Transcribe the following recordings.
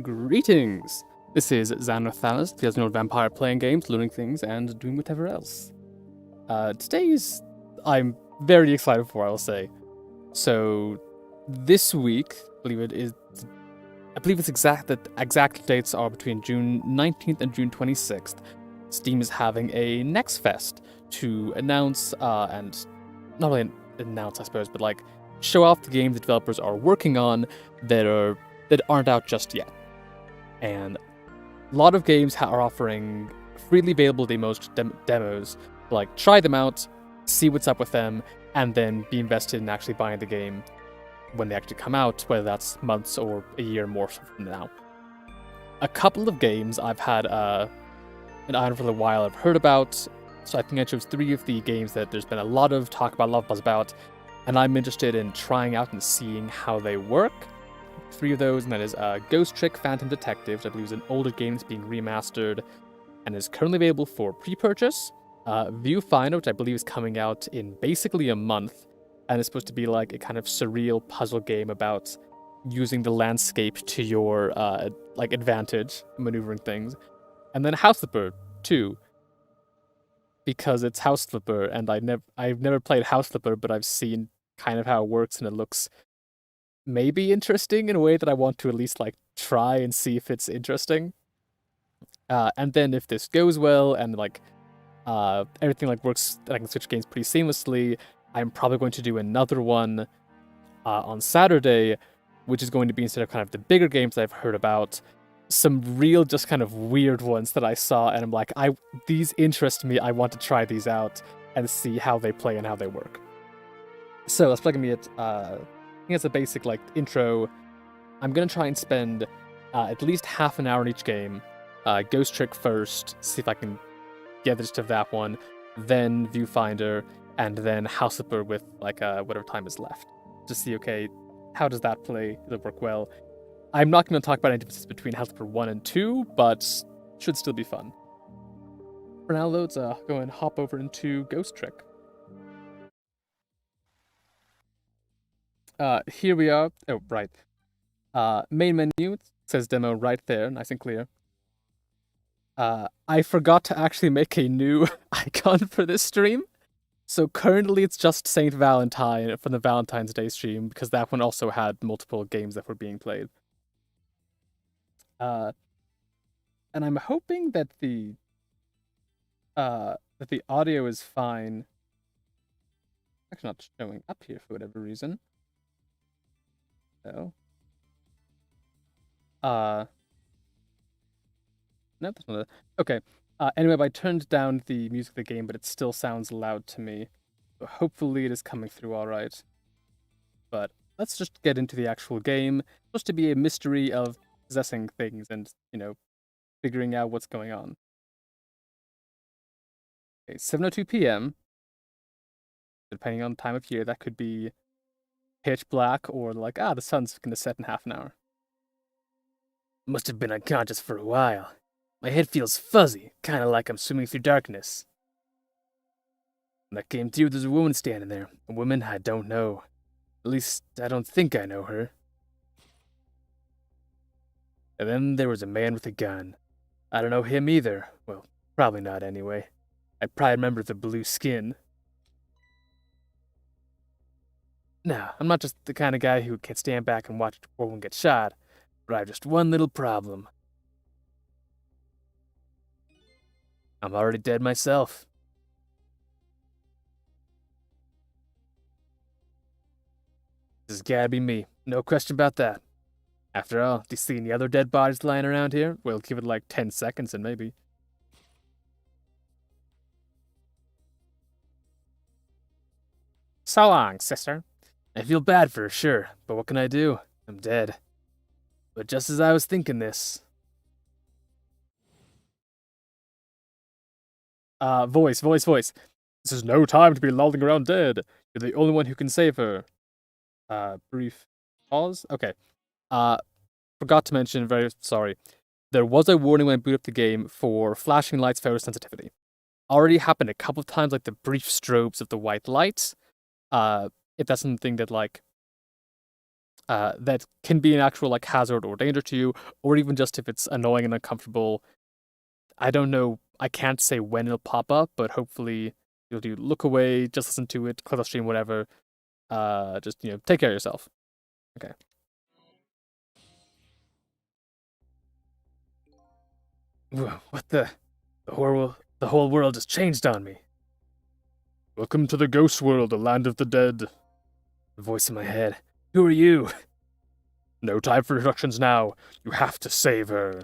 Greetings! This is Zanno Thanalis, the old vampire playing games, learning things, and doing whatever else. I'm very excited for, I'll say. So, this week, I believe its exact dates are between June 19th and June 26th. Steam is having a Next Fest to announce, and not really announce, I suppose, but like show off the games the developers are working on that aren't out just yet. And a lot of games are offering freely available demos, like try them out, see what's up with them, and then be invested in actually buying the game when they actually come out, whether that's months or a year more from now. A couple of games I've had an eye on for a while I've heard about, so I think I chose 3 of the games that there's been a lot of talk about, a lot of buzz about, and I'm interested in trying out and seeing how they work. 3 of those, and that is Ghost Trick Phantom Detective, which I believe is an older game that's being remastered and is currently available for pre-purchase. Viewfinder, which I believe is coming out in basically a month, and is supposed to be like a kind of surreal puzzle game about using the landscape to your advantage, maneuvering things. And then House Flipper 2, because it's House Flipper, and I've never played House Flipper, but I've seen kind of how it works, and it looks maybe interesting in a way that I want to at least like try and see if it's interesting. And then if this goes well and everything works, and I can switch games pretty seamlessly, I'm probably going to do another one on Saturday, which is going to be, instead of kind of the bigger games that I've heard about, some real just kind of weird ones that I saw, and I'm like, these interest me, I want to try these out and see how they play and how they work. So that's probably gonna be it. I think it's a basic intro. I'm gonna try and spend at least half an hour in each game. Ghost Trick first, see if I can get the gist of that one, then Viewfinder, and then House Flipper with whatever time is left. To see, okay, how does that play? Does it work well? I'm not going to talk about any differences between House Flipper 1 and 2, but should still be fun. For now, though, let's go and hop over into Ghost Trick. Here we are. Oh, right. Main menu, it says demo right there, nice and clear. I forgot to actually make a new icon for this stream. So currently it's just Saint Valentine from the Valentine's Day stream, because that one also had multiple games that were being played. And I'm hoping that the audio is fine. Actually not showing up here for whatever reason. So. No, that's not it. Okay. Anyway, I turned down the music of the game, but it still sounds loud to me. So hopefully it is coming through all right. But let's just get into the actual game. It's supposed to be a mystery of possessing things and, figuring out what's going on. Okay, 7:02 p.m. Depending on the time of year, that could be pitch black or the sun's gonna set in half an hour. Must have been unconscious for a while. My head feels fuzzy, kind of like I'm swimming through darkness. When I came to, there's a woman standing there. A woman I don't know. At least, I don't think I know her. And then there was a man with a gun. I don't know him either. Well, probably not anyway. I probably remember the blue skin. No, I'm not just the kind of guy who can stand back and watch a woman get shot, but I have just one little problem. I'm already dead myself. This has gotta be me. No question about that. After all, do you see any other dead bodies lying around here? We'll give it 10 seconds and maybe. So long, sister. I feel bad for her, sure, but what can I do? I'm dead. But just as I was thinking this... Voice. This is no time to be lolling around dead. You're the only one who can save her. Brief pause? Okay. Forgot to mention, very sorry. There was a warning when I boot up the game for flashing lights photosensitivity. Already happened a couple of times, the brief strobes of the white lights. If that's something that that can be an actual like hazard or danger to you, or even just if it's annoying and uncomfortable. I don't know. I can't say when it'll pop up, but hopefully you'll do look away, just listen to it, close the stream, whatever. Just take care of yourself. Okay. What the whole world has changed on me. Welcome to the ghost world, the land of the dead. The voice in my head. Who are you? No time for introductions now. You have to save her.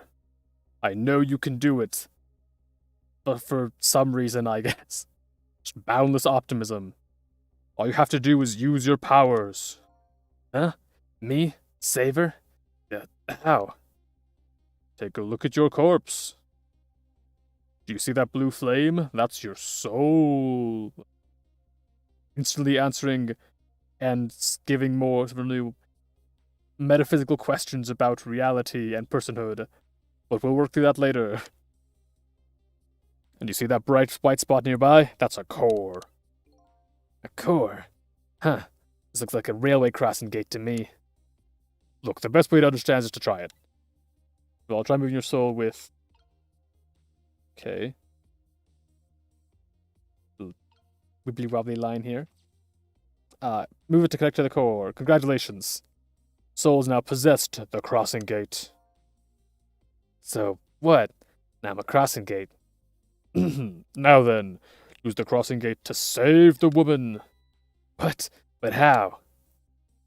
I know you can do it. But for some reason, I guess. Just boundless optimism. All you have to do is use your powers. Huh? Me? Save her? Yeah. How? Take a look at your corpse. Do you see that blue flame? That's your soul. Instantly answering and giving more sort of new metaphysical questions about reality and personhood. But we'll work through that later. And you see that bright white spot nearby? That's a core. A core? Huh. This looks like a railway crossing gate to me. Look, the best way to understand is to try it. So I'll try moving your soul with... Okay. Wibbly wobbly line here. Move it to connect to the core. Congratulations. Soul is now possessed the crossing gate. So, what? Now I'm a crossing gate. Now then, use the crossing gate to save the woman. What? But how?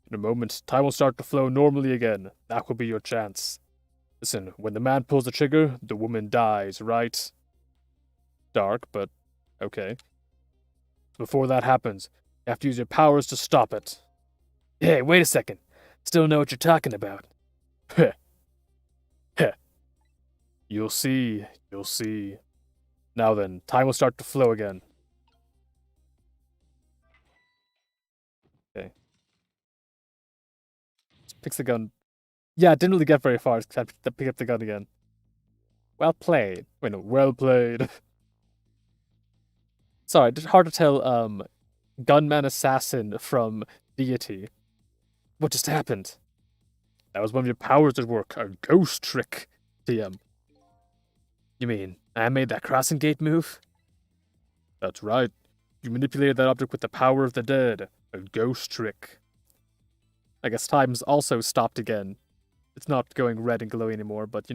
In a moment, time will start to flow normally again. That will be your chance. Listen, when the man pulls the trigger, the woman dies, right? Dark, but okay. Before that happens, you have to use your powers to stop it. Hey, wait a second. Still know what you're talking about. Heh. Heh. You'll see. You'll see. Now then, time will start to flow again. Okay. Just picks the gun. Yeah, it didn't really get very far, except to pick up the gun again. Well played. Wait, no, well played. Sorry, it's hard to tell, gunman assassin from deity. What just happened? That was one of your powers at work. A ghost trick, TM. You mean, I made that crossing gate move? That's right. You manipulated that object with the power of the dead. A ghost trick. I guess time's also stopped again. It's not going red and glowy anymore, but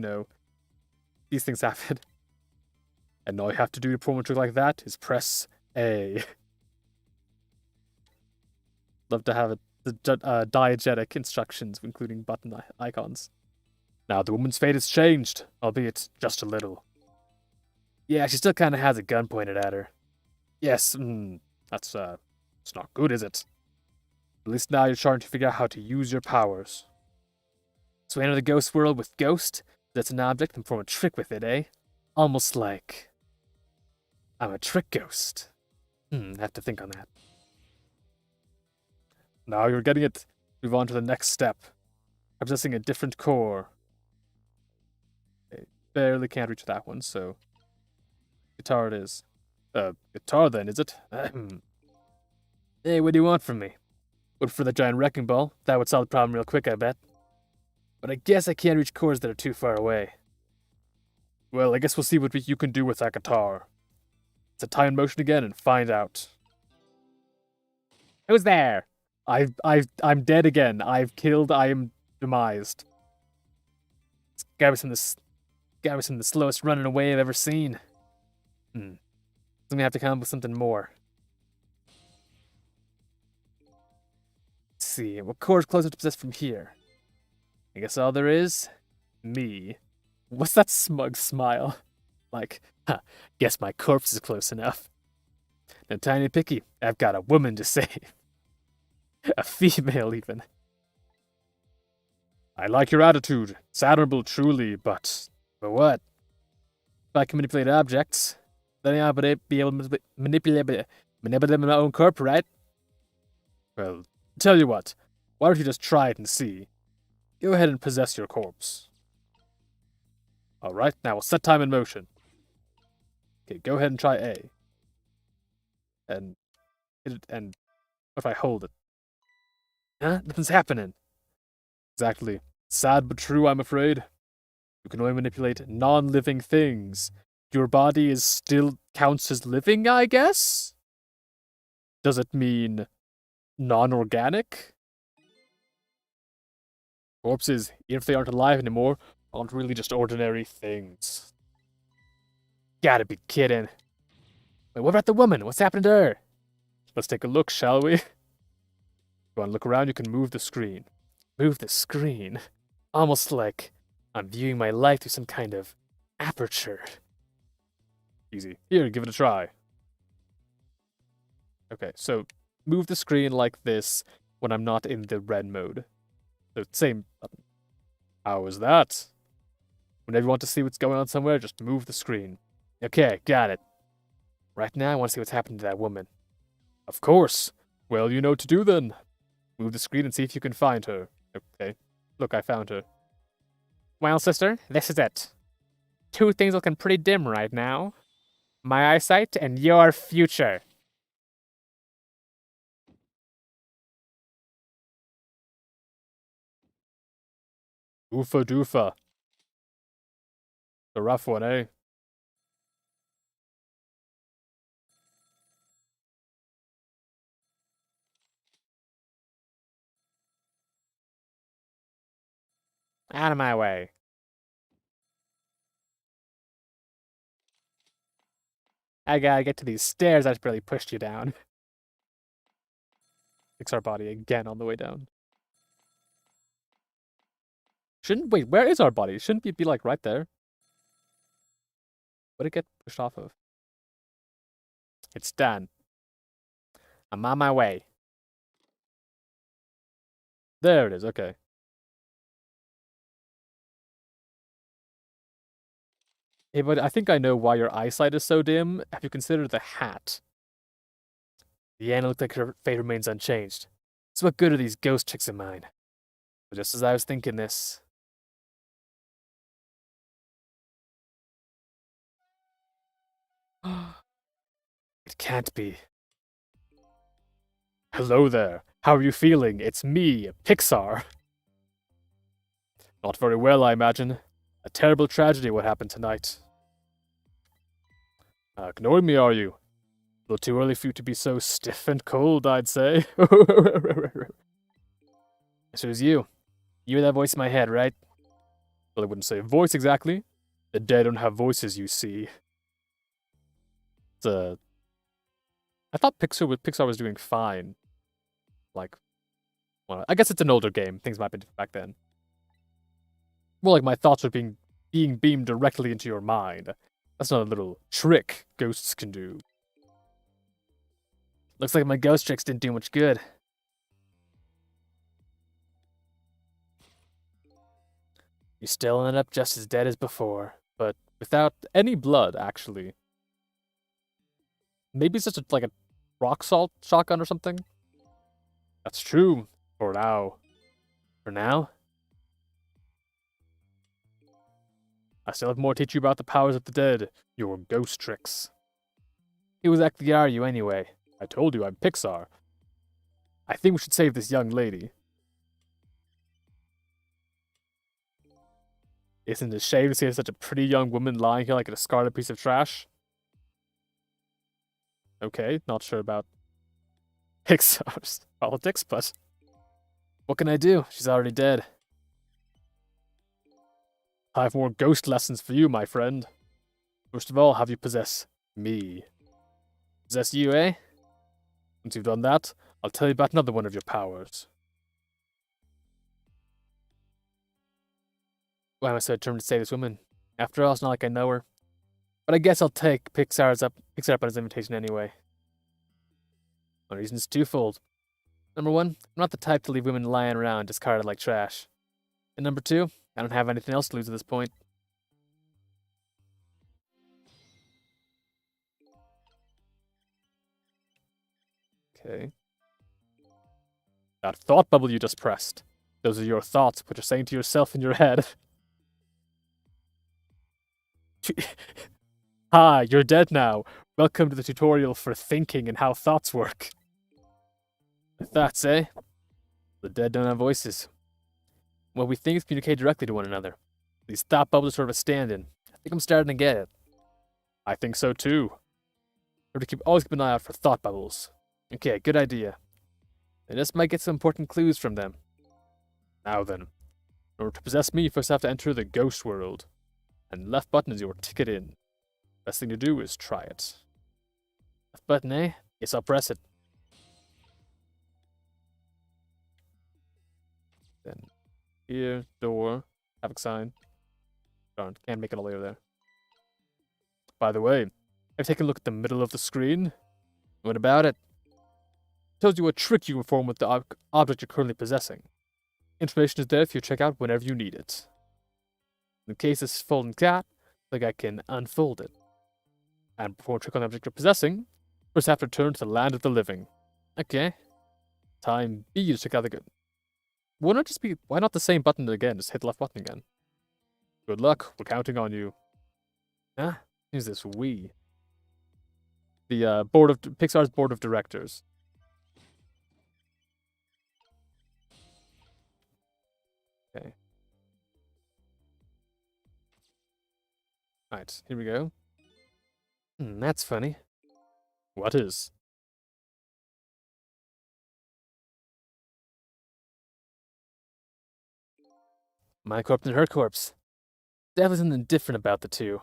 these things happen. And all you have to do to perform a trick like that is press A. Love to have the diegetic instructions, including button icons. Now, the woman's fate has changed, albeit just a little. Yeah, she still kind of has a gun pointed at her. Yes, it's not good, is it? At least now you're trying to figure out how to use your powers. So we enter the ghost world with Ghost, that's an object, and perform a trick with it, eh? Almost like... I'm a trick ghost. I have to think on that. Now you're getting it. Move on to the next step. I'm possessing a different core. Okay, barely can't reach that one, so... Guitar it is. Guitar then, is it? Hey, what do you want from me? Wood for the giant wrecking ball. That would solve the problem real quick, I bet. But I guess I can't reach chords that are too far away. Well, I guess we'll see what you can do with that guitar. Set time in motion again and find out. Who's there? I'm dead again. I've killed. I am demised. It's gotta be some of the slowest running away I've ever seen. I'm gonna have to come up with something more. Let's see, what core is closer to possess from here? I guess all there is? Me. What's that smug smile? Like, guess my corpse is close enough. No tiny picky, I've got a woman to save. A female, even. I like your attitude. It's admirable, truly, but... For what? If I can manipulate objects, then I'll be able to manipulate them in my own corp, right? Well, tell you what. Why don't you just try it and see? Go ahead and possess your corpse. Alright, now we'll set time in motion. Okay, go ahead and try A. And what if I hold it? Huh? Nothing's happening. Exactly. Sad but true, I'm afraid. You can only manipulate non-living things. Your body is still counts as living, I guess? Does it mean non-organic? Corpses, even if they aren't alive anymore, aren't really just ordinary things. Gotta be kidding. Wait, what about the woman? What's happened to her? Let's take a look, shall we? If you want to look around, you can move the screen. Move the screen? Almost like I'm viewing my life through some kind of aperture. Easy. Here, give it a try. Okay, so move the screen like this when I'm not in the red mode. So same button. How was that? Whenever you want to see what's going on somewhere, just move the screen. Okay, got it. Right now, I want to see what's happened to that woman. Of course. Well, you know what to do then. Move the screen and see if you can find her. Okay. Look, I found her. Well, sister, this is it. Two things looking pretty dim right now. My eyesight and your future. Oofa doofa. The rough one, eh? Out of my way. I gotta get to these stairs I just barely pushed you down. Fix our body again on the way down. Wait, where is our body? Shouldn't it be like right there? What did it get pushed off of? It's done. I'm on my way. There it is, okay. Hey, but I think I know why your eyesight is so dim. Have you considered the hat? The Anna looked like her fate remains unchanged. So what good are these ghost chicks of mine? But just as I was thinking this... It can't be. Hello there. How are you feeling? It's me, Pixar. Not very well, I imagine. A terrible tragedy what happened tonight. Ignoring me, are you? A little too early for you to be so stiff and cold, I'd say. Yes, it was you. You hear that voice in my head, right? Well, I wouldn't say voice exactly. The dead don't have voices, you see. It's I thought Pixar was doing fine. Like, well, I guess it's an older game. Things might be different back then. More like my thoughts are being beamed directly into your mind. That's not a little trick ghosts can do. Looks like my ghost tricks didn't do much good. You still end up just as dead as before, but without any blood, actually. Maybe it's just like a rock salt shotgun or something? That's true. For now. For now? I still have more to teach you about the powers of the dead. Your ghost tricks. Who exactly are you, anyway? I told you I'm Pixar. I think we should save this young lady. Isn't it a shame to see such a pretty young woman lying here like a discarded piece of trash? Okay, not sure about Pixar's politics, but... What can I do? She's already dead. I have more ghost lessons for you, my friend. First of all, have you possess me. Possess you, eh? Once you've done that, I'll tell you about another one of your powers. Why am I so determined to save this woman? After all, it's not like I know her. But I guess I'll take Pixar up on his invitation anyway. My reason's twofold. Number one, I'm not the type to leave women lying around discarded like trash. And number two, I don't have anything else to lose at this point. Okay. That thought bubble you just pressed. Those are your thoughts, what you're saying to yourself in your head. Hi, you're dead now. Welcome to the tutorial for thinking and how thoughts work. The thoughts, eh? The dead don't have voices. What we think is communicate directly to one another. These thought bubbles are sort of a stand-in. I think I'm starting to get it. I think so too. We have to always keep an eye out for thought bubbles. Okay, good idea. I just might get some important clues from them. Now then, in order to possess me, you first have to enter the ghost world. And left button is your ticket in. Best thing to do is try it. Left button, eh? Yes, I'll press it. Then here, door, traffic sign. Darn, can't make it all the way over there. By the way, have you taken a look at the middle of the screen? What about it? It tells you what trick you can perform with the object you're currently possessing. Information is there if you check out whenever you need it. In the case this folding cat, like I can unfold it. And perform a trick on the object you're possessing, first have to return to the land of the living. Okay. Time B to check out the why not the same button again? Just hit the left button again. Good luck, we're counting on you. Huh? Who's this we? The Pixar's board of directors. Okay. Alright, here we go. That's funny. What is? My corpse and her corpse. Definitely something different about the two.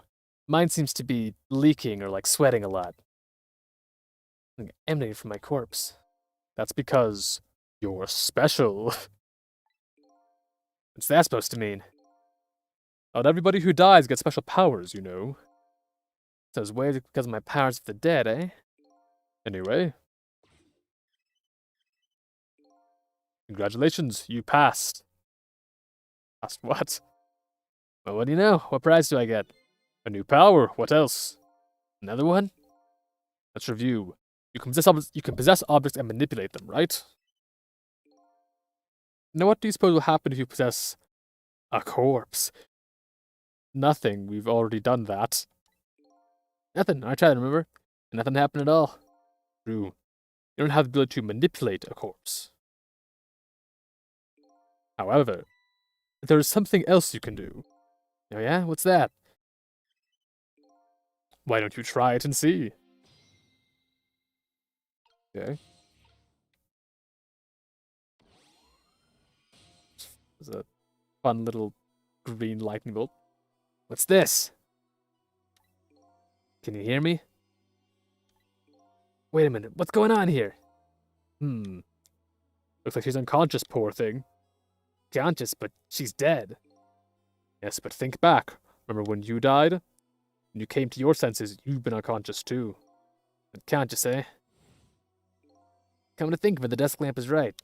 Mine seems to be leaking or like sweating a lot. Like emanating from my corpse. That's because you're special. What's that supposed to mean? Not everybody who dies gets special powers, you know. So it's weird because of my powers of the dead, eh? Anyway. Congratulations, you passed. Passed what? Well, what do you know? What prize do I get? A new power, what else? Another one? Let's review. You can possess objects and manipulate them, right? Now what do you suppose will happen if you possess a corpse? Nothing, we've already done that. Nothing, I tried, remember? And nothing happened at all. True. You don't have the ability to manipulate a corpse. However, there is something else you can do. Oh yeah? What's that? Why don't you try it and see? Okay. There's a fun little green lightning bolt. What's this? Can you hear me? Wait a minute, what's going on here? Looks like she's unconscious, poor thing. Conscious, but she's dead. Yes, but think back. Remember when you died? When you came to your senses, you've been unconscious too. Unconscious, eh? Come to think of it, the desk lamp is right.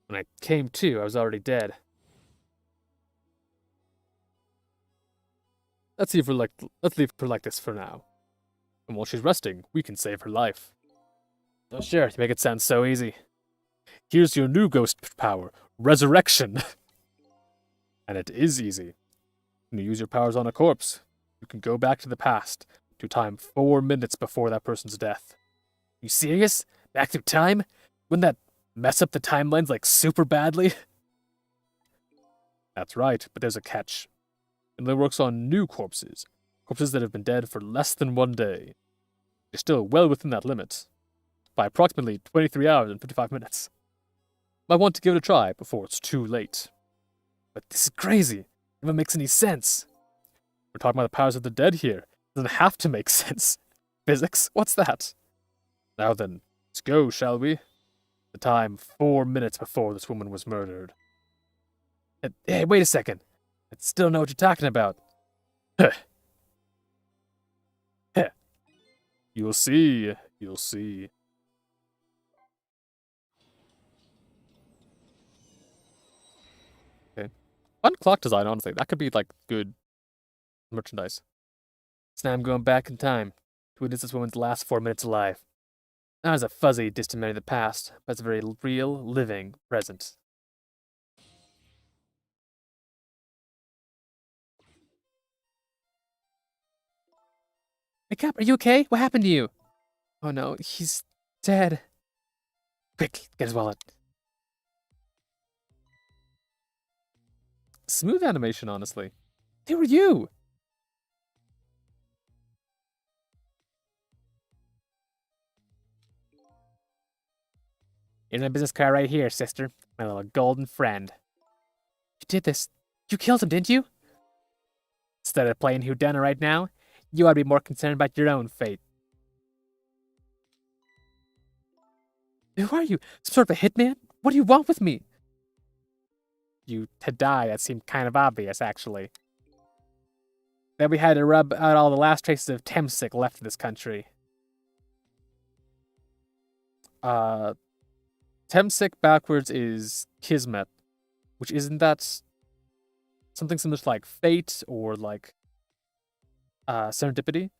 When I came to, I was already dead. Let's leave her like this for now. And while she's resting, we can save her life. Oh sure, you make it sound so easy. Here's your new ghost power, Resurrection. And it is easy. When you use your powers on a corpse, you can go back to the past, to time 4 minutes before that person's death. You serious? Back through time? Wouldn't that mess up the timelines like super badly? That's right, but there's a catch. It only works on new corpses. Corpses that have been dead for less than 1 day. You're still well within that limit. By approximately 23 hours and 55 minutes. Might want to give it a try before it's too late. But this is crazy. It never makes any sense. We're talking about the powers of the dead here. It doesn't have to make sense. Physics? What's that? Now then, let's go, shall we? The time 4 minutes before this woman was murdered. Hey, wait a second. I still know what you're talking about. Heh. Heh. You'll see. You'll see. Okay. Fun clock design, honestly. That could be, like, good merchandise. So now I'm going back in time to witness this woman's last 4 minutes alive. Not as a fuzzy, distant memory of the past, but as a very real, living present. Hey, Cap, are you okay? What happened to you? Oh no, he's dead. Quick, get his wallet. smooth animation, honestly. Who are you? Here's my business card right here, sister. My little golden friend. You did this. You killed him, didn't you? Instead of playing whodunit right now, you ought to be more concerned about your own fate. Who are you? Some sort of a hitman? What do you want with me? You to die, that seemed kind of obvious, actually. Then we had to rub out all the last traces of Temsic left in this country. Temsic backwards is Kismet, which isn't that something similar to like fate or like serendipity?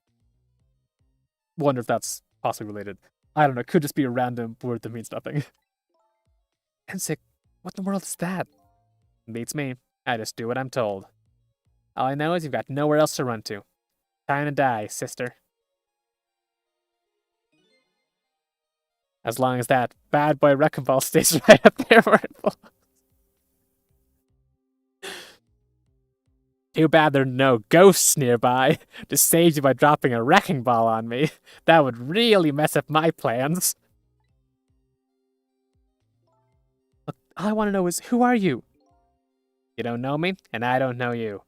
Wonder if that's possibly related. I don't know, it could just be a random word that means nothing. Temsic, what in the world is that? Beats me. I just do what I'm told. All I know is you've got nowhere else to run to. Time to die, sister. As long as that bad boy wrecking ball stays right up there where it belongs. Too bad there are no ghosts nearby to save you by dropping a wrecking ball on me. That would really mess up my plans. Look, all I want to know is, who are you? You don't know me, and I don't know you.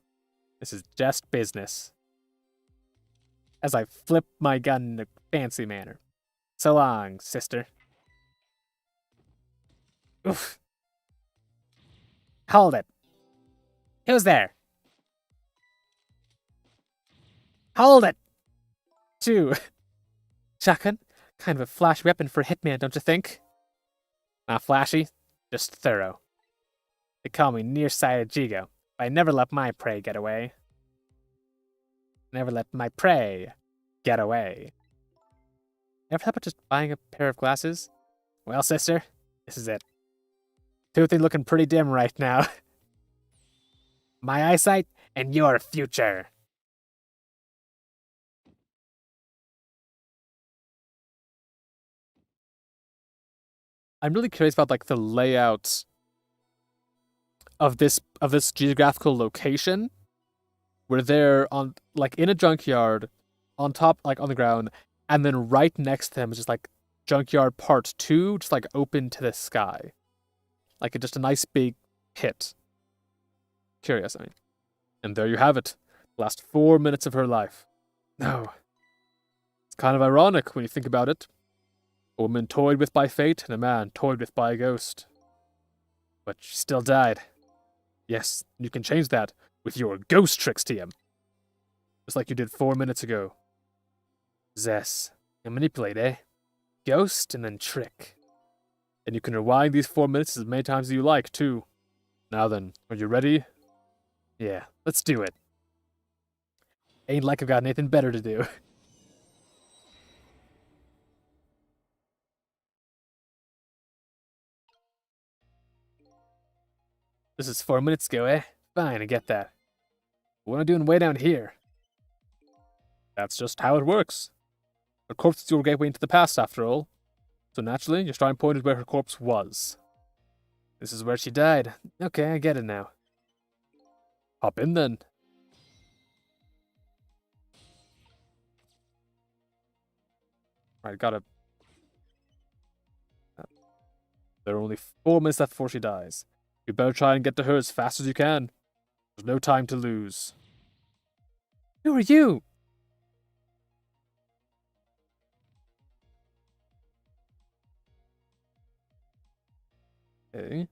This is just business. As I flip my gun in a fancy manner. So long, sister. Oof. Hold it. Who's there? Hold it! Two. Shotgun? Kind of a flash weapon for a hitman, don't you think? Not flashy, just thorough. They call me nearsighted Jigo, but I never let my prey get away. Never let my prey get away. Ever thought about just buying a pair of glasses? Well, sister, this is it. Toothy looking pretty dim right now. My eyesight and your future. I'm really curious about like the layout of this geographical location, where they're on like in a junkyard, on top like on the ground, and then right next to them is just like junkyard part 2, just like open to the sky, like just a nice big pit. Curious, I mean. And there you have it, last 4 minutes of her life. No, it's kind of ironic when you think about it. A woman toyed with by fate, and a man toyed with by a ghost. But she still died. Yes, you can change that with your ghost tricks, TM. Just like you did 4 minutes ago. Zess. And manipulate, eh? Ghost and then trick. And you can rewind these 4 minutes as many times as you like, too. Now then, are you ready? Yeah, let's do it. Ain't like I've got anything better to do. This is 4 minutes ago, eh? Fine, I get that. What am I doing way down here? That's just how it works. Her corpse is your gateway into the past, after all. So naturally, your starting point is where her corpse was. This is where she died. Okay, I get it now. Hop in then. Alright, gotta... There are only 4 minutes left before she dies. You better try and get to her as fast as you can. There's no time to lose. Who are you? Okay.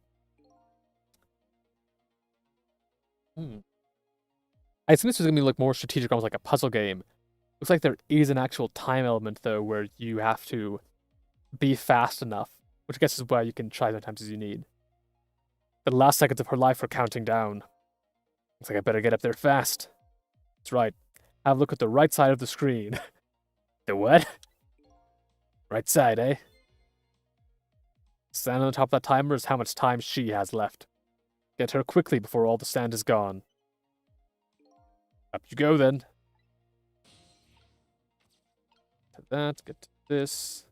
I assume this is gonna be like more strategic, almost like a puzzle game. Looks like there is an actual time element though, where you have to be fast enough, which I guess is why you can try as many times as you need. The last seconds of her life are counting down. Looks like I better get up there fast. That's right. Have a look at the right side of the screen. The what? Right side, eh? Sand on the top of that timer is how much time she has left. Get her quickly before all the sand is gone. Up you go then. To that, get to this.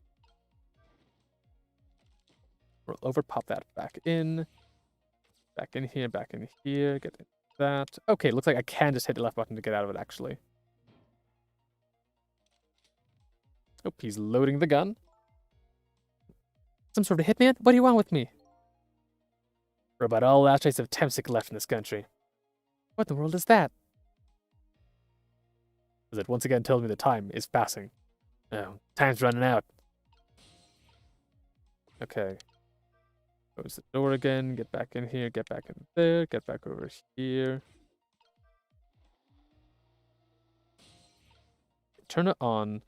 Roll over, pop that back in. Back in here, get in that. Okay, looks like I can just hit the left button to get out of it, actually. Oh, he's loading the gun. Some sort of hitman? What do you want with me? We're about all last trace of Temsic left in this country. What in the world is that? As it once again tells me the time is passing. Oh, time's running out. Okay. Close the door again, get back in here, get back in there, get back over here. Turn it on.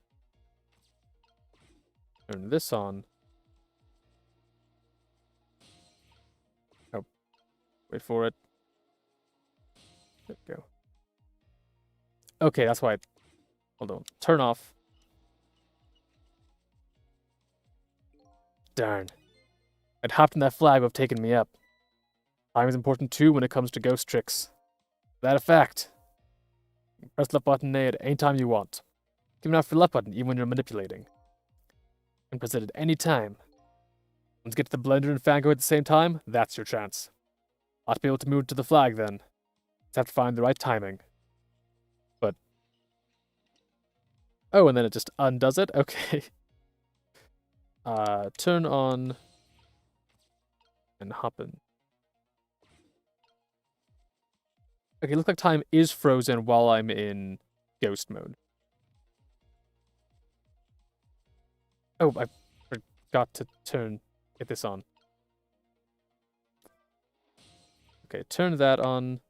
Turn this on. Oh, wait for it. There we go. Okay, that's why. Hold on. Turn off. Darn. I'd hopped in that flag would have taken me up. Time is important too when it comes to ghost tricks. That a fact. Press left button A at any time you want. Keep an eye for the left button even when you're manipulating. And press it at any time. Once you get to the blender and Fango at the same time, that's your chance. Ought to be able to move to the flag then. Just have to find the right timing. But... oh, and then it just undoes it? Okay. Turn on... and hop in. Okay, looks like time is frozen while I'm in ghost mode. Oh, I forgot to get this on. Okay, turn that on.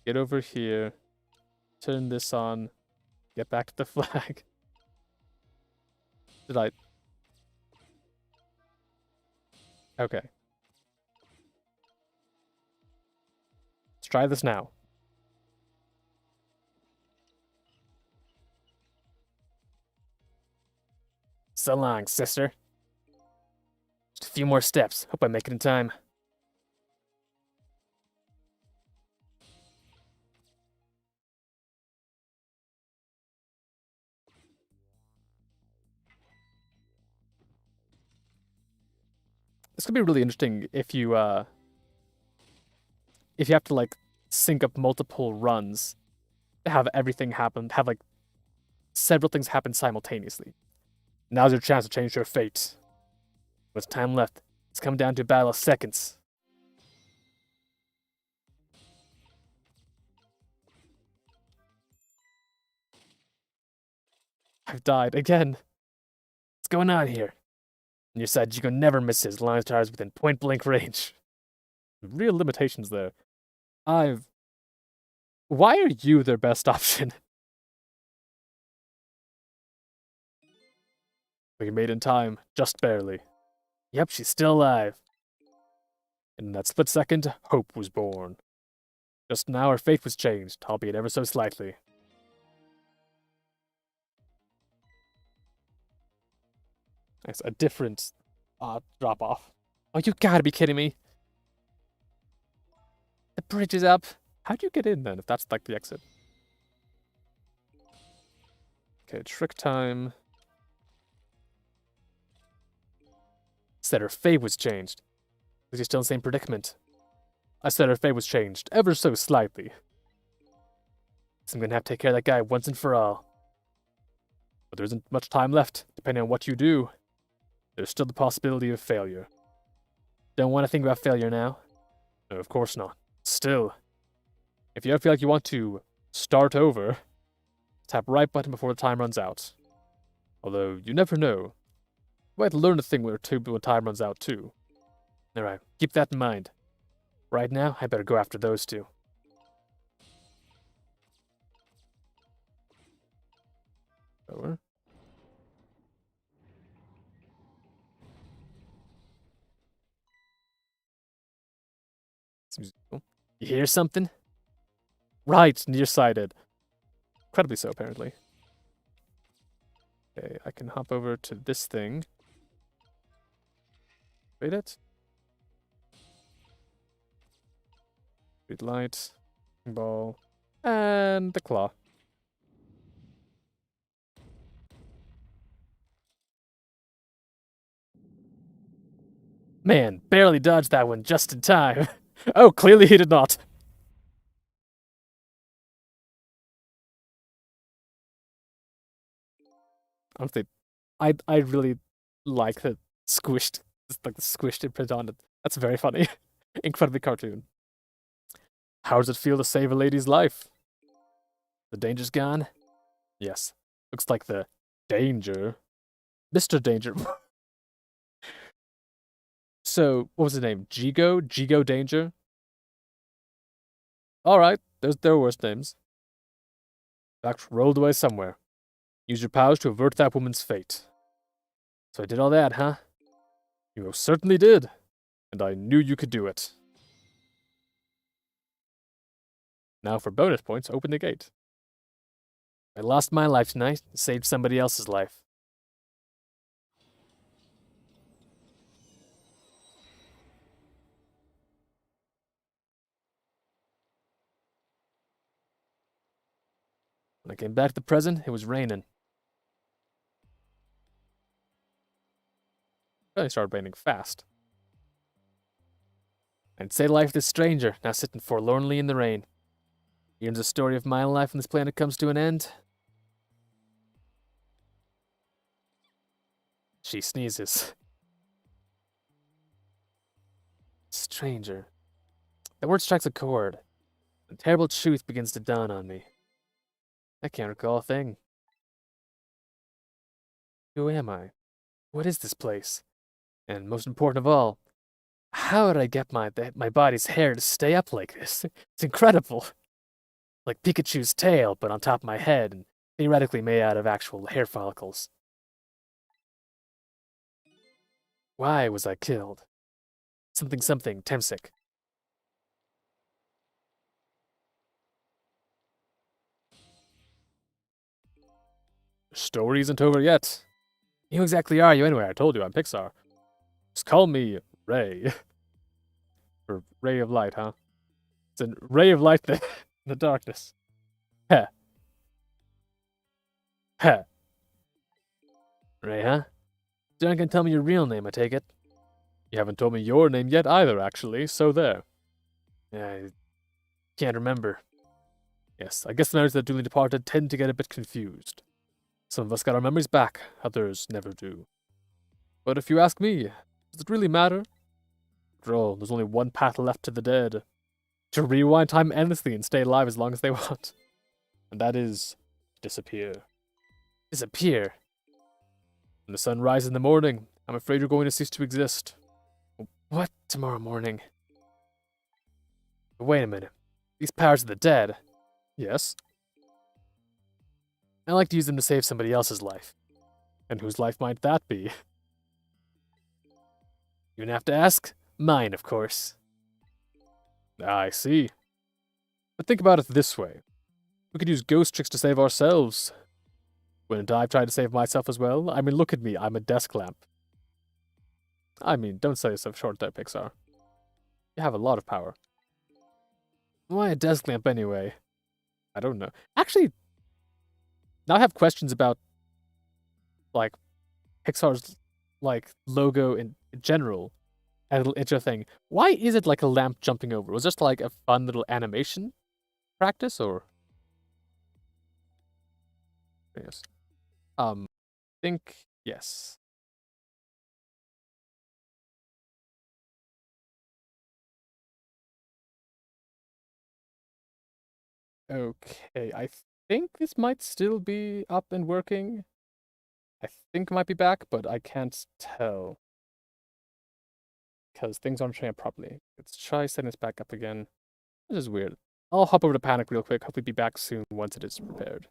Get over here. Turn this on. Get back to the flag. Did I... okay. Let's try this now. So long, sister. Just a few more steps. Hope I make it in time. This could be really interesting if you have to like sync up multiple runs to have everything happen, have like several things happen simultaneously. Now's your chance to change your fate. What's time left? It's come down to a battle of seconds. I've died again. What's going on here? On your side, you can never miss his line tires within point blank range. Real limitations there. Why are you their best option? We made in time, just barely. Yep, she's still alive. And in that split second, hope was born. Just now her fate was changed, albeit ever so slightly. Nice, a different drop-off. Oh, you gotta be kidding me. The bridge is up. How'd you get in then, if that's like the exit? Okay, trick time. Said her fate was changed. Was he still in the same predicament? I said her fate was changed, ever so slightly. So I'm gonna have to take care of that guy once and for all. But there isn't much time left, depending on what you do. There's still the possibility of failure. Don't want to think about failure now? No, of course not. Still, if you ever feel like you want to start over, tap right button before the time runs out. Although, you never know. You might learn a thing or two when time runs out too. Alright, keep that in mind. Right now, I better go after those two. Over. Seems cool. You hear something? Right, nearsighted. Incredibly so, apparently. Okay, I can hop over to this thing. Wait it. Street light, ball, and the claw. Man, barely dodged that one just in time. Oh, clearly he did not. Honestly, I really like the squished, like the squished imprint on it. That's very funny. Incredibly cartoon. How does it feel to save a lady's life? The danger's gone? Yes. Looks like the danger. Mr. Danger. So, what was his name? Jigo? Jigo Danger? Alright, there are worse names. Fact rolled away somewhere. Use your powers to avert that woman's fate. So I did all that, huh? You most certainly did. And I knew you could do it. Now for bonus points, open the gate. I lost my life tonight and saved somebody else's life. When I came back to the present, it was raining. It really started raining fast. I'd say life this stranger, now sitting forlornly in the rain. Here's the story of my life when this planet comes to an end. She sneezes. Stranger. The word strikes a chord. A terrible truth begins to dawn on me. I can't recall a thing. Who am I? What is this place? And most important of all, how did I get my body's hair to stay up like this? It's incredible. Like Pikachu's tail, but on top of my head, and theoretically made out of actual hair follicles. Why was I killed? Something Temsic. The story isn't over yet. Who exactly are you anyway? I told you, I'm Pixar. Just call me Ray. Or Ray of Light, huh? It's a ray of light in the darkness. Heh. Heh. Ray, huh? You're not gonna tell me your real name, I take it? You haven't told me your name yet either, actually, so there. I can't remember. Yes, I guess the memories that duly departed tend to get a bit confused. Some of us got our memories back, others never do. But if you ask me, does it really matter? After all, there's only one path left to the dead. To rewind time endlessly and stay alive as long as they want. And that is disappear. Disappear? When the sun rises in the morning, I'm afraid you're going to cease to exist. What? Tomorrow morning? Wait a minute. These powers of the dead. Yes? I like to use them to save somebody else's life. And whose life might that be? You don't have to ask. Mine, of course. I see. But think about it this way. We could use ghost tricks to save ourselves. Wouldn't I try to save myself as well? I mean, look at me, I'm a desk lamp. I mean, don't sell yourself short there, Pixar. You have a lot of power. Why a desk lamp anyway? I don't know. Actually, now I have questions about, like, Pixar's, like, logo in general. And a little intro thing. Why is it like a lamp jumping over? Was it just like a fun little animation practice, or? Yes. I think, yes. Okay, I think this might still be up and working. I think it might be back, but I can't tell. Because things aren't showing up properly. Let's try setting this back up again. This is weird. I'll hop over to Panic real quick. Hopefully be back soon once it is prepared.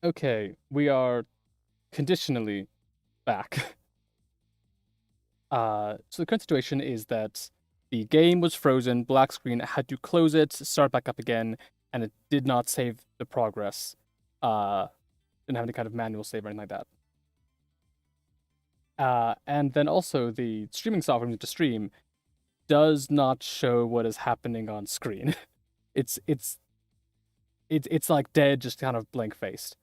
Okay, we are conditionally back. So the current situation is that the game was frozen, black screen, I had to close it, start back up again, and it did not save the progress. Didn't have any kind of manual save or anything like that. And then also the streaming software we need to stream does not show what is happening on screen. it's like dead, just kind of blank faced.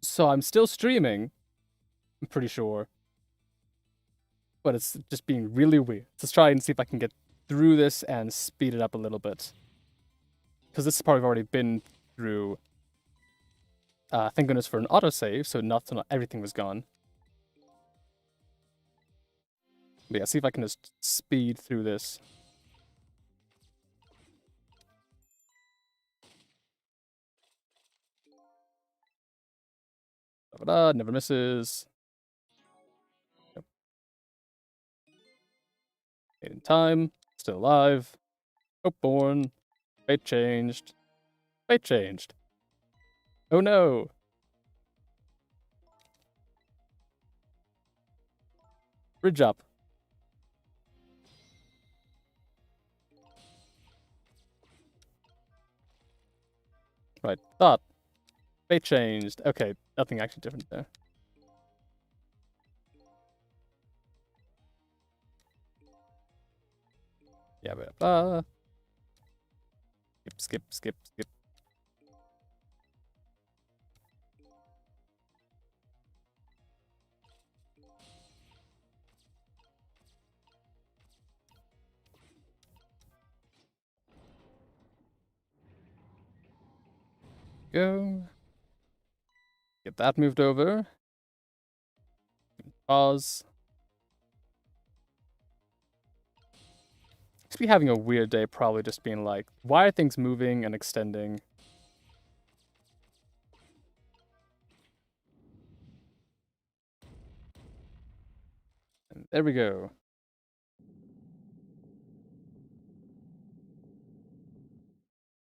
So I'm still streaming, I'm pretty sure. But it's just being really weird. Let's try and see if I can get through this and speed it up a little bit. Because this part we've already been through. Thank goodness for an autosave, so not everything was gone. But yeah, see if I can just speed through this. Never misses. Yep. Made in time. Still alive. Hope born. Fate changed. Fate changed. Oh no. Bridge up. Right. Thought. Fate changed. Okay, nothing actually different there. Yeah, but skip. Go. Get that moved over. Pause. Just be having a weird day, probably just being like, why are things moving and extending? And there we go.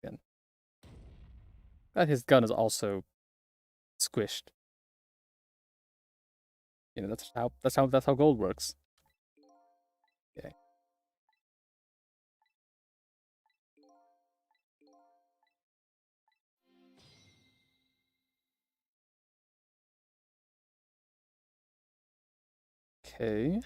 Again. Glad his gun is also squished. You know, that's how gold works. Okay. Okay.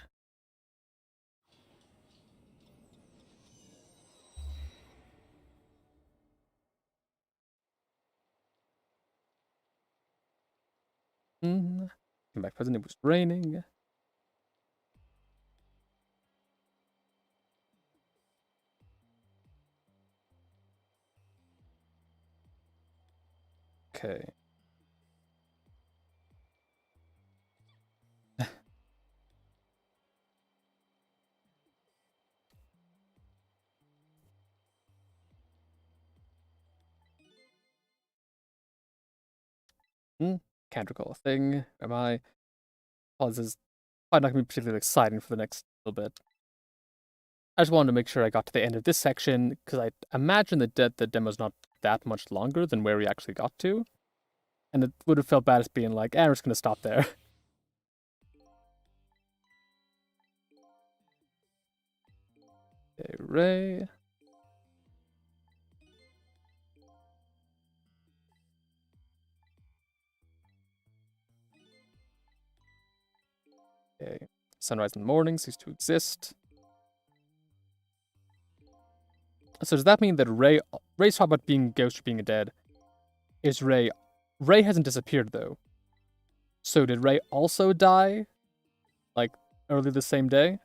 Come back present, it was raining. Okay. Can't recall a thing. Am I? Oh, this is probably not gonna be particularly exciting for the next little bit. I just wanted to make sure I got to the end of this section, because I imagine that the demo's not that much longer than where we actually got to. And it would have felt bad as being like, we're just gonna stop there. Okay, Ray. Okay. Sunrise in the morning ceased to exist. So does that mean that Ray's talk about being ghost or being dead is Ray? Ray hasn't disappeared though. So did Ray also die? Like early the same day?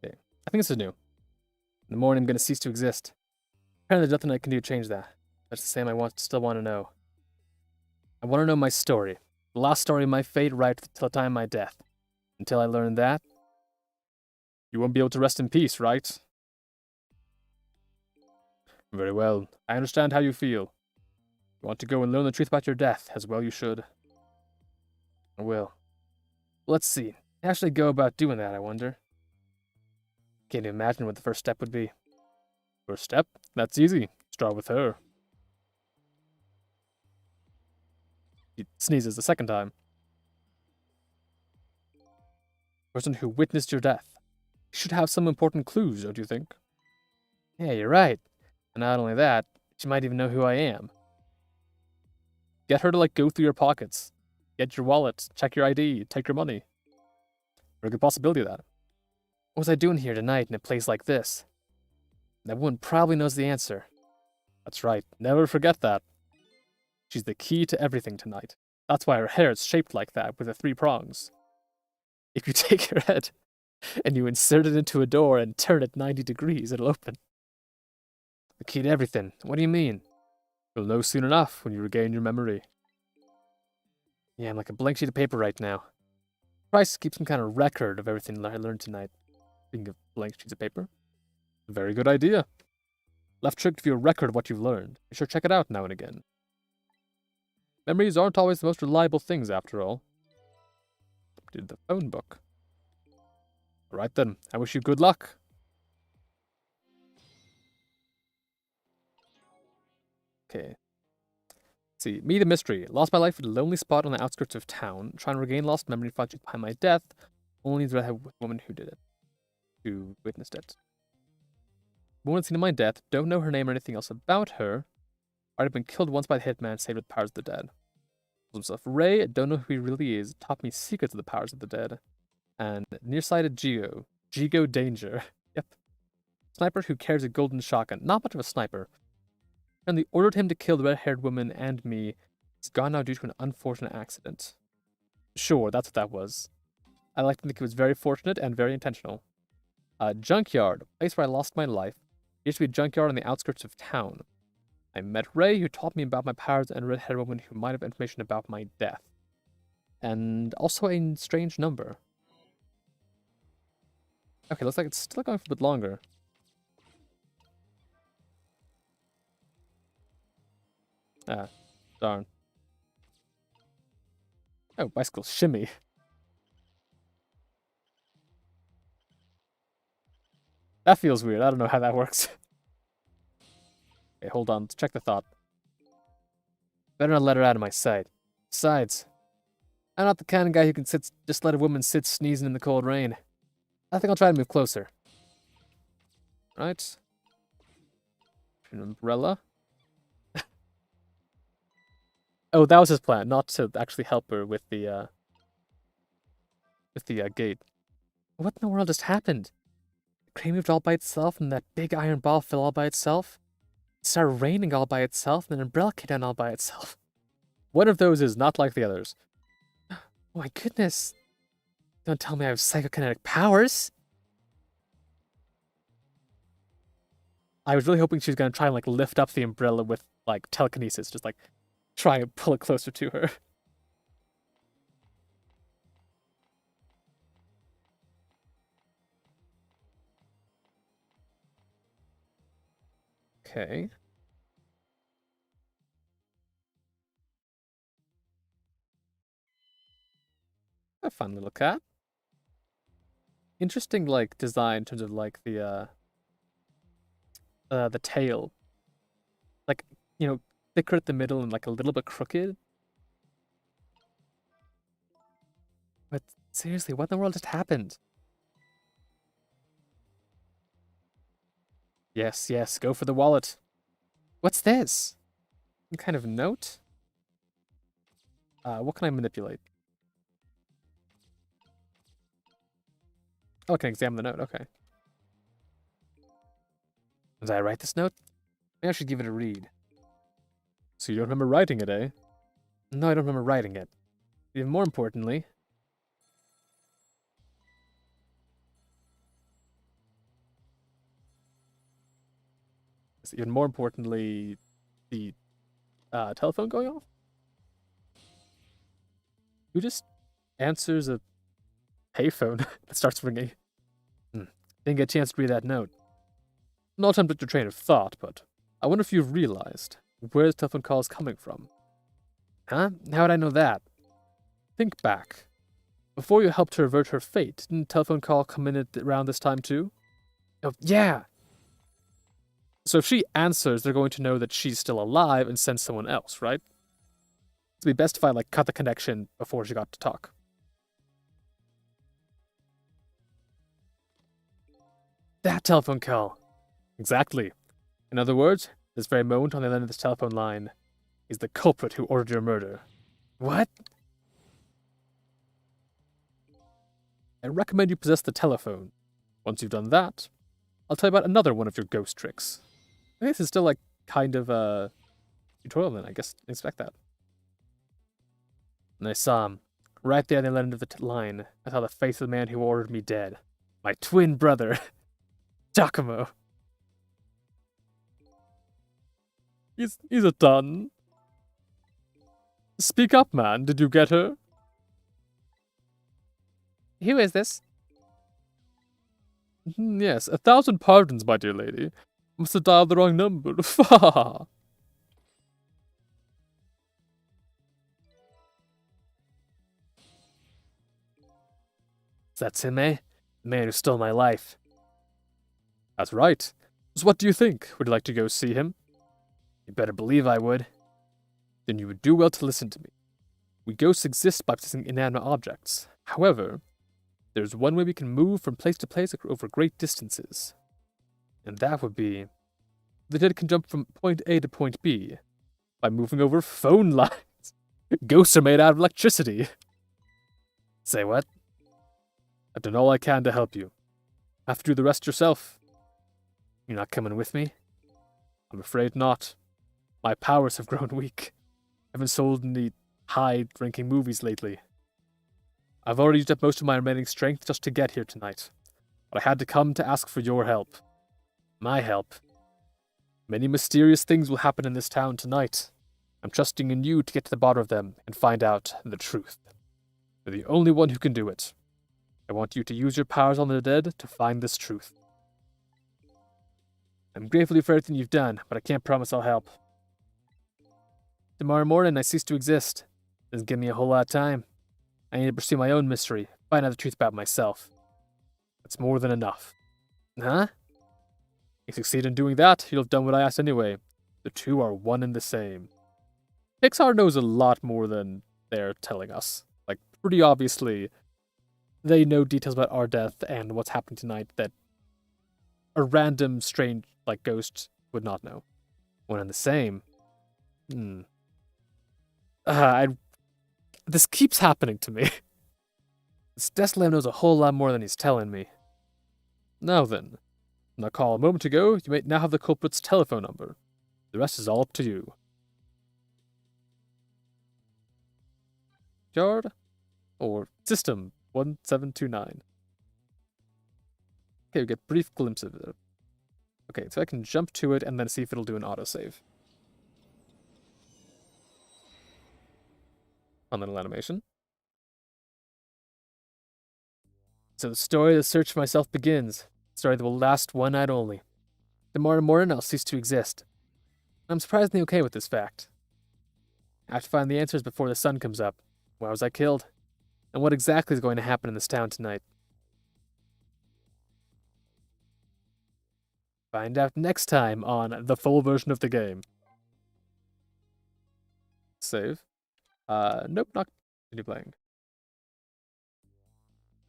Okay. I think this is new. In the morning I'm gonna cease to exist. Apparently there's nothing I can do to change that. That's the same still want to know. I want to know my story. The last story of my fate right till the time of my death. Until I learn that, you won't be able to rest in peace, right? Very well. I understand how you feel. You want to go and learn the truth about your death, as well you should. I will. Let's see. How should I go about doing that, I wonder? Can't even imagine what the first step would be. First step? That's easy. Start with her. He sneezes the second time. Person who witnessed your death. You should have some important clues, don't you think? Yeah, you're right. And not only that, she might even know who I am. Get her to, go through your pockets. Get your wallet, check your ID, take your money. Very good possibility of that. What was I doing here tonight in a place like this? That woman probably knows the answer. That's right, never forget that. She's the key to everything tonight. That's why her hair is shaped like that, with the 3 prongs. If you take her head and you insert it into a door and turn it 90 degrees, it'll open. The key to everything? What do you mean? You'll know soon enough when you regain your memory. Yeah, I'm like a blank sheet of paper right now. Price keep some kind of record of everything I learned tonight. Speaking of blank sheets of paper. Very good idea. Left trick to view a record of what you've learned. Be sure to check it out now and again. Memories aren't always the most reliable things, after all. Did the phone book. Alright then, I wish you good luck. Okay. Let's see. Me the mystery. Lost my life at a lonely spot on the outskirts of town. Trying to regain lost memory 5 years behind my death. Only the redhead woman who did it. Who witnessed it. Woman seen in my death. Don't know her name or anything else about her. Already been killed once by the hitman, saved with the powers of the dead. Calls himself Ray. Don't know who he really is. Taught me secrets of the powers of the dead. And nearsighted Geo. Gigo Danger. Yep. Sniper who carries a golden shotgun. Not much of a sniper. And they ordered him to kill the red-haired woman and me. He's gone now due to an unfortunate accident. Sure, that's what that was. I like to think it was very fortunate and very intentional. Junkyard, a place where I lost my life. It used to be a junkyard on the outskirts of town. I met Ray, who taught me about my powers, and a red-haired woman who might have information about my death. And also a strange number. Okay, looks like it's still going for a bit longer. Ah, darn. Oh, bicycle shimmy. That feels weird. I don't know how that works. Okay, hold on. Let's check the thought. Better not let her out of my sight. Besides, I'm not the kind of guy who can just let a woman sit sneezing in the cold rain. I think I'll try to move closer. Right. An umbrella. Oh, that was his plan, not to actually help her with the gate. What in the world just happened? The crane moved all by itself, and that big iron ball fell all by itself. It started raining all by itself, and an umbrella came down all by itself. One of those is not like the others. Oh my goodness. Don't tell me I have psychokinetic powers. I was really hoping she was going to try and, lift up the umbrella with, telekinesis. Just, try and pull it closer to her. Okay. A fun little cat. Interesting, design in terms of, the tail. Thicker at the middle and, a little bit crooked. But seriously, what in the world just happened? Yes, yes, go for the wallet. What's this? Some kind of note? What can I manipulate? Oh, I can examine the note, okay. Did I write this note? Maybe I should give it a read. So you don't remember writing it, eh? No, I don't remember writing it. Even more importantly... Even more importantly, the telephone going off? Who just answers a payphone that starts ringing? Didn't get a chance to read that note. Not tempted your train of thought, but I wonder if you've realized where the telephone call is coming from. Huh? How would I know that? Think back. Before you helped her avert her fate, didn't a telephone call come in around this time too? Oh, yeah. So if she answers, they're going to know that she's still alive and send someone else, right? It'd be best if I, cut the connection before she got to talk. That telephone call. Exactly. In other words, this very moment on the other end of this telephone line is the culprit who ordered your murder. What? I recommend you possess the telephone. Once you've done that, I'll tell you about another one of your ghost tricks. I think this is still kind of a tutorial then, I guess. Expect that. And I saw him. Right there at the end of the line, I saw the face of the man who ordered me dead. My twin brother, Giacomo. He's a ton. Speak up, man. Did you get her? Who is this? Yes, 1,000 pardons, my dear lady. Must have dialed the wrong number. Fa. That's him, eh? The man who stole my life. That's right. So what do you think? Would you like to go see him? You better believe I would. Then you would do well to listen to me. We ghosts exist by possessing inanimate objects. However, there's one way we can move from place to place over great distances. And that would be... the dead can jump from point A to point B by moving over phone lines. Ghosts are made out of electricity. Say what? I've done all I can to help you. Have to do the rest yourself. You're not coming with me? I'm afraid not. My powers have grown weak. I haven't sold any high-ranking movies lately. I've already used up most of my remaining strength just to get here tonight. But I had to come to ask for your help. My help? Many mysterious things will happen in this town tonight. I'm trusting in you to get to the bottom of them and find out the truth. You're the only one who can do it. I want you to use your powers on the dead to find this truth. I'm grateful for everything you've done, but I can't promise I'll help. Tomorrow morning, I cease to exist. Doesn't give me a whole lot of time. I need to pursue my own mystery, find out the truth about myself. That's more than enough. Huh? If you succeed in doing that, you'll have done what I asked anyway. The two are one and the same. Pixar knows a lot more than they're telling us. Pretty obviously, they know details about our death and what's happening tonight that a random, strange, ghost would not know. One and the same? This keeps happening to me. This Deslam knows a whole lot more than he's telling me. Now then, in the call a moment ago, you may now have the culprit's telephone number. The rest is all up to you. Yard? Or System 1729. Okay, we get a brief glimpse of it. Okay, so I can jump to it and then see if it'll do an autosave. Fun little animation. So the story of the search for myself begins. A story that will last one night only. Tomorrow morning, I'll cease to exist. I'm surprisingly okay with this fact. I have to find the answers before the sun comes up. Why was I killed? And what exactly is going to happen in this town tonight? Find out next time on the full version of the game. Save. Nope, not continue playing.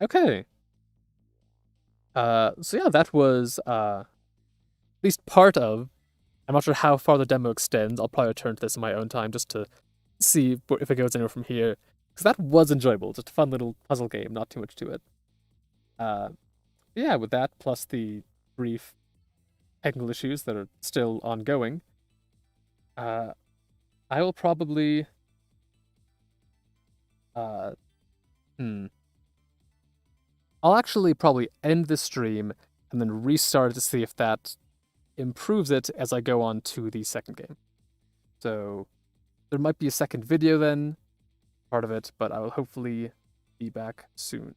Okay. So yeah, that was at least part of. I'm not sure how far the demo extends. I'll probably return to this in my own time just to see if it goes anywhere from here. Because that was enjoyable. Just a fun little puzzle game, not too much to it. Yeah, with that, plus the brief technical issues that are still ongoing, I will probably... I'll actually probably end the stream and then restart it to see if that improves it as I go on to the second game. So there might be a second video then, part of it, but I will hopefully be back soon.